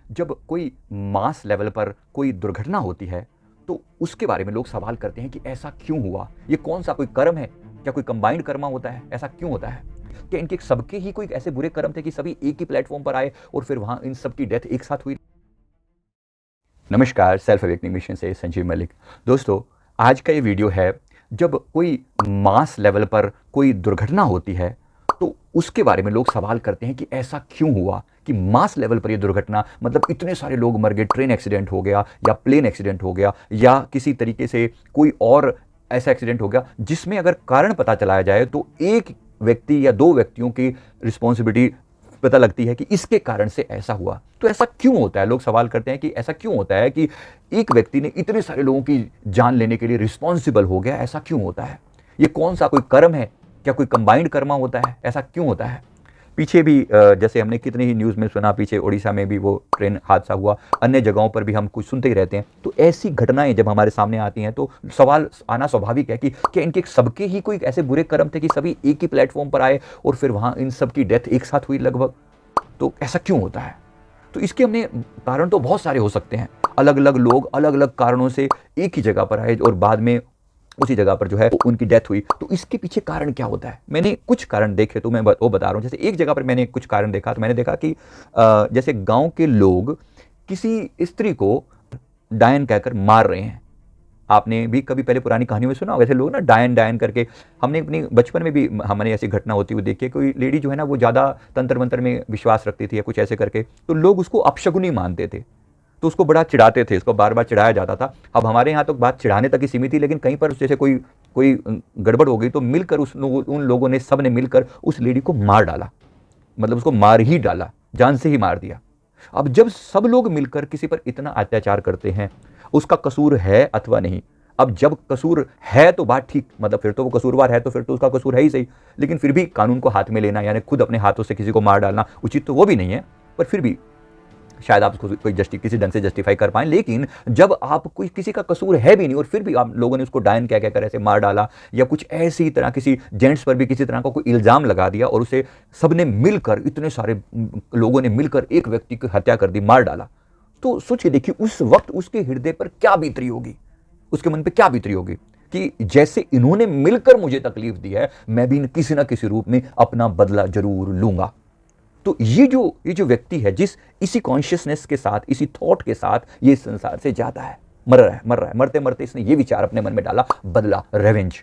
जब कोई mass level पर कोई दुर्घटना होती है तो उसके बारे में लोग सवाल करते हैं कि ऐसा क्यों हुआ, ये कौन सा कोई कर्म है, क्या कोई कंबाइंड कर्मा होता है, ऐसा क्यों होता है, क्या इनके सबके ही कोई ऐसे बुरे कर्म थे कि सभी एक ही प्लेटफॉर्म पर आए और फिर वहां इन सबकी डेथ एक साथ हुई। नमस्कार, सेल्फ अवेकनिंग मिशन से संजीव मलिक। दोस्तों, आज का ये वीडियो है, जब कोई मास लेवल पर कोई दुर्घटना होती है तो उसके बारे में लोग सवाल करते हैं कि ऐसा क्यों हुआ कि मास लेवल पर ये दुर्घटना, मतलब इतने सारे लोग मर गए, ट्रेन एक्सीडेंट हो गया या प्लेन एक्सीडेंट हो गया या किसी तरीके से कोई और ऐसा एक्सीडेंट हो गया जिसमें अगर कारण पता चलाया जाए तो एक व्यक्ति या दो व्यक्तियों की रिस्पॉन्सिबिलिटी पता लगती है कि इसके कारण से ऐसा हुआ। तो ऐसा क्यों होता है? लोग सवाल करते हैं कि ऐसा क्यों होता है कि एक व्यक्ति ने इतने सारे लोगों की जान लेने के लिए रिस्पॉन्सिबल हो गया, ऐसा क्यों होता है? ये कौन सा कोई कर्म है, क्या कोई कंबाइंड कर्मा होता है, ऐसा क्यों होता है? पीछे भी जैसे हमने कितने ही न्यूज़ में सुना, पीछे उड़ीसा में भी वो ट्रेन हादसा हुआ, अन्य जगहों पर भी हम कुछ सुनते ही रहते हैं। तो ऐसी घटनाएं जब हमारे सामने आती हैं तो सवाल आना स्वाभाविक है कि क्या इनके सबके ही कोई ऐसे बुरे कर्म थे कि सभी एक ही प्लेटफॉर्म पर आए और फिर वहां इन सब की डेथ एक साथ हुई लगभग। तो ऐसा क्यों होता है? तो इसके हमने कारण तो बहुत सारे हो सकते हैं। अलग अलग लोग अलग अलग कारणों से एक ही जगह पर आए और बाद में उसी जगह पर जो है उनकी डेथ हुई। तो इसके पीछे कारण क्या होता है? मैंने कुछ कारण देखे तो मैं वो बता रहा हूँ। जैसे एक जगह पर मैंने कुछ कारण देखा, तो मैंने देखा कि जैसे गांव के लोग किसी स्त्री को डायन कहकर मार रहे हैं। आपने भी कभी पहले पुरानी कहानियों में सुना होगा, ऐसे लोग ना डायन डायन करके। हमने अपनी बचपन में भी हमारे ऐसी घटना होती हुई देखी है। कोई लेडी जो है ना, वो ज़्यादा तंत्र मंत्र में विश्वास रखती थी या कुछ ऐसे करके, तो लोग उसको अपशगुनी मानते थे, तो उसको बड़ा चिढ़ाते थे, इसको बार बार चिढ़ाया जाता था। अब हमारे यहाँ तो बात चिढ़ाने तक ही सीमित थी, लेकिन कहीं पर जैसे कोई कोई गड़बड़ हो गई तो मिलकर उन लोगों ने, सब ने मिलकर उस लेडी को मार डाला, मतलब उसको मार ही डाला, जान से ही मार दिया। अब जब सब लोग मिलकर किसी पर इतना अत्याचार करते हैं, उसका कसूर है अथवा नहीं, अब जब कसूर है तो बात ठीक, मतलब फिर तो वो कसूरवार है तो फिर तो उसका कसूर है ही सही, लेकिन फिर भी कानून को हाथ में लेना, यानी खुद अपने हाथों से किसी को मार डालना उचित तो वो भी नहीं है। पर फिर भी शायद आप उसको कोई किसी ढंग से जस्टिफाई कर पाएं। लेकिन जब आप कोई किसी का कसूर है भी नहीं और फिर भी आप लोगों ने उसको डायन क्या कहकर ऐसे मार डाला, या कुछ ऐसी तरह किसी जेंट्स पर भी किसी तरह का कोई इल्जाम लगा दिया और उसे सबने मिलकर, इतने सारे लोगों ने मिलकर एक व्यक्ति की हत्या कर दी, मार डाला, तो सोचिए, देखिए उस वक्त उसके हृदय पर क्या बीत रही होगी, उसके मन पे क्या बीत रही होगी कि जैसे इन्होंने मिलकर मुझे तकलीफ दी है, मैं भी किसी ना किसी रूप में अपना बदला जरूर लूंगा। तो ये जो व्यक्ति है, जिस इसी कॉन्शियसनेस के साथ, इसी थॉट के साथ ये संसार से जाता है, मर रहा है, मरते मरते इसने ये विचार अपने मन में डाला, बदला, रेवेंज।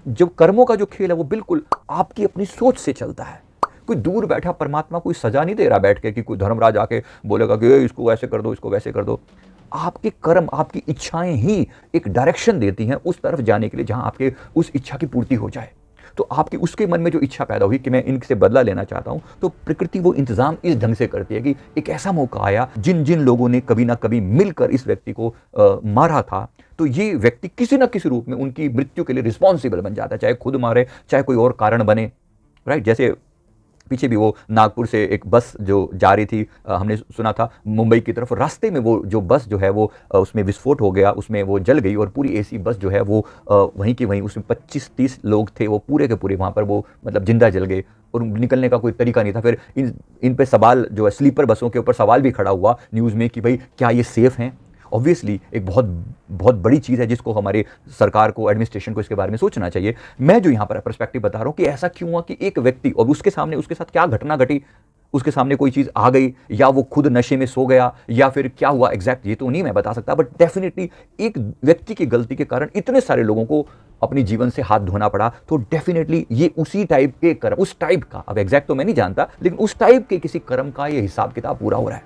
जब कर्मों का जो खेल है वो बिल्कुल आपकी अपनी सोच से चलता है। कोई दूर बैठा परमात्मा कोई सजा नहीं दे रहा बैठ के कि कोई धर्मराज आके बोलेगा कि इसको ऐसे कर दो, इसको वैसे कर दो। आपके कर्म, आपकी इच्छाएं ही एक डायरेक्शन देती हैं उस तरफ जाने के लिए जहां आपके उस इच्छा की पूर्ति हो जाए। तो आपकी उसके मन में जो इच्छा पैदा हुई कि मैं इनसे बदला लेना चाहता हूं, तो प्रकृति वो इंतजाम इस ढंग से करती है कि एक ऐसा मौका आया, जिन जिन लोगों ने कभी ना कभी मिलकर इस व्यक्ति को मारा था, तो ये व्यक्ति किसी ना किसी रूप में उनकी मृत्यु के लिए रिस्पॉन्सिबल बन जाता है, चाहे खुद मारे, चाहे कोई और कारण बने। राइट? जैसे पीछे भी वो नागपुर से एक बस जो जा रही थी, हमने सुना था मुंबई की तरफ, रास्ते में वो जो बस जो है वो उसमें विस्फोट हो गया, उसमें वो जल गई और पूरी एसी बस जो है वो वहीं की वहीं, उसमें 25-30 लोग थे, वो पूरे के पूरे वहाँ पर वो मतलब जिंदा जल गए और निकलने का कोई तरीका नहीं था। फिर इन पे सवाल जो है, स्लीपर बसों के ऊपर सवाल भी खड़ा हुआ न्यूज़ में कि भाई क्या ये सेफ़ हैं? ऑब्वियसली एक बहुत बहुत बड़ी चीज़ है जिसको हमारे सरकार को, एडमिनिस्ट्रेशन को इसके बारे में सोचना चाहिए। मैं जो यहाँ पर पर्सपेक्टिव बता रहा हूँ कि ऐसा क्यों हुआ कि एक व्यक्ति और उसके सामने, उसके साथ क्या घटना घटी, उसके सामने कोई चीज़ आ गई, या वो खुद नशे में सो गया, या फिर क्या हुआ एग्जैक्ट ये तो नहीं मैं बता सकता, बट डेफिनेटली एक व्यक्ति की गलती के कारण इतने सारे लोगों को अपनी जीवन से हाथ धोना पड़ा। तो डेफिनेटली ये उसी टाइप के कर्म, उस टाइप का, अब एग्जैक्ट तो मैं नहीं जानता, लेकिन उस टाइप के किसी कर्म का ये हिसाब किताब पूरा हो रहा है।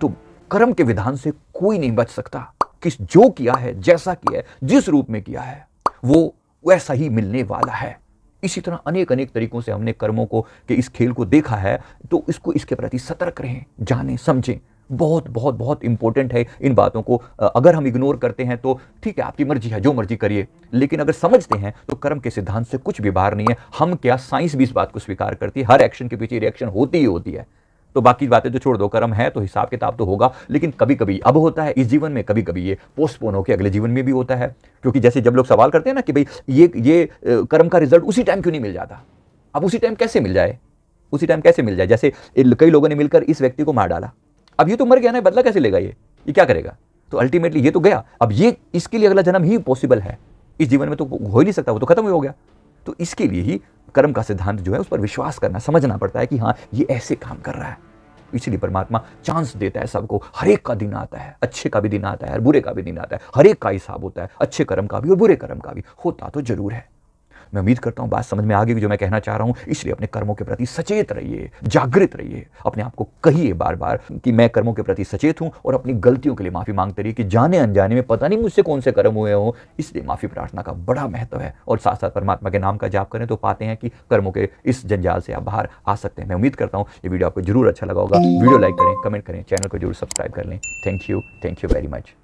तो कर्म के विधान से कोई नहीं बच सकता। किस जो किया है, जैसा किया है, जिस रूप में किया है, वो वैसा ही मिलने वाला है। इसी तरह अनेक अनेक तरीकों से हमने कर्मों को, के इस खेल को देखा है। तो इसको, इसके प्रति सतर्क रहें, जानें, समझें। बहुत बहुत बहुत इंपॉर्टेंट है इन बातों को। अगर हम इग्नोर करते हैं तो ठीक है, आपकी मर्जी है, जो मर्जी करिए, लेकिन अगर समझते हैं तो कर्म के सिद्धांत से कुछ भी बाहर नहीं है। हम क्या, साइंस भी इस बात को स्वीकार करती है, हर एक्शन के पीछे रिएक्शन होती ही होती है। तो बाकी बातें तो छोड़ दो, कर्म है तो हिसाब किताब तो होगा, लेकिन कभी कभी अब होता है इस जीवन में, कभी कभी ये पोस्टपोन होकर अगले जीवन में भी होता है। क्योंकि जैसे जब लोग सवाल करते हैं ना कि भाई ये कर्म का रिजल्ट उसी टाइम क्यों नहीं मिल जाता, अब उसी टाइम कैसे मिल जाए, उसी टाइम कैसे मिल जाए? जैसे कई लोगों ने मिलकर इस व्यक्ति को मार डाला, अब ये तो मर गया ना, बदला कैसे लेगा ये क्या करेगा? तो अल्टीमेटली ये तो गया, अब ये इसके लिए अगला जन्म ही पॉसिबल है, इस जीवन में तो हो ही नहीं सकता, वो तो खत्म ही हो गया। तो इसके लिए ही कर्म का सिद्धांत जो है उस पर विश्वास करना, समझना पड़ता है कि हाँ ये ऐसे काम कर रहा है। इसलिए परमात्मा चांस देता है सबको, हर एक का दिन आता है, अच्छे का भी दिन आता है और बुरे का भी दिन आता है, हर एक का हिसाब होता है, अच्छे कर्म का भी और बुरे कर्म का भी होता तो जरूर है। मैं उम्मीद करता हूँ बात समझ में आ गई जो मैं कहना चाह रहा हूँ। इसलिए अपने कर्मों के प्रति सचेत रहिए, जागृत रहिए, अपने आप को कहिए बार बार कि मैं कर्मों के प्रति सचेत हूँ, और अपनी गलतियों के लिए माफी मांगते रहिए कि जाने अनजाने में पता नहीं मुझसे कौन से कर्म हुए हों। इसलिए माफी प्रार्थना का बड़ा महत्व है, और साथ साथ परमात्मा के नाम का जाप करें तो पाते हैं कि कर्मों के इस जंजाल से आप बाहर आ सकते हैं। मैं उम्मीद करता हूँ ये वीडियो आपको जरूर अच्छा लगा होगा। वीडियो लाइक करें, कमेंट करें, चैनल को जरूर सब्सक्राइब कर लें। Thank you very much.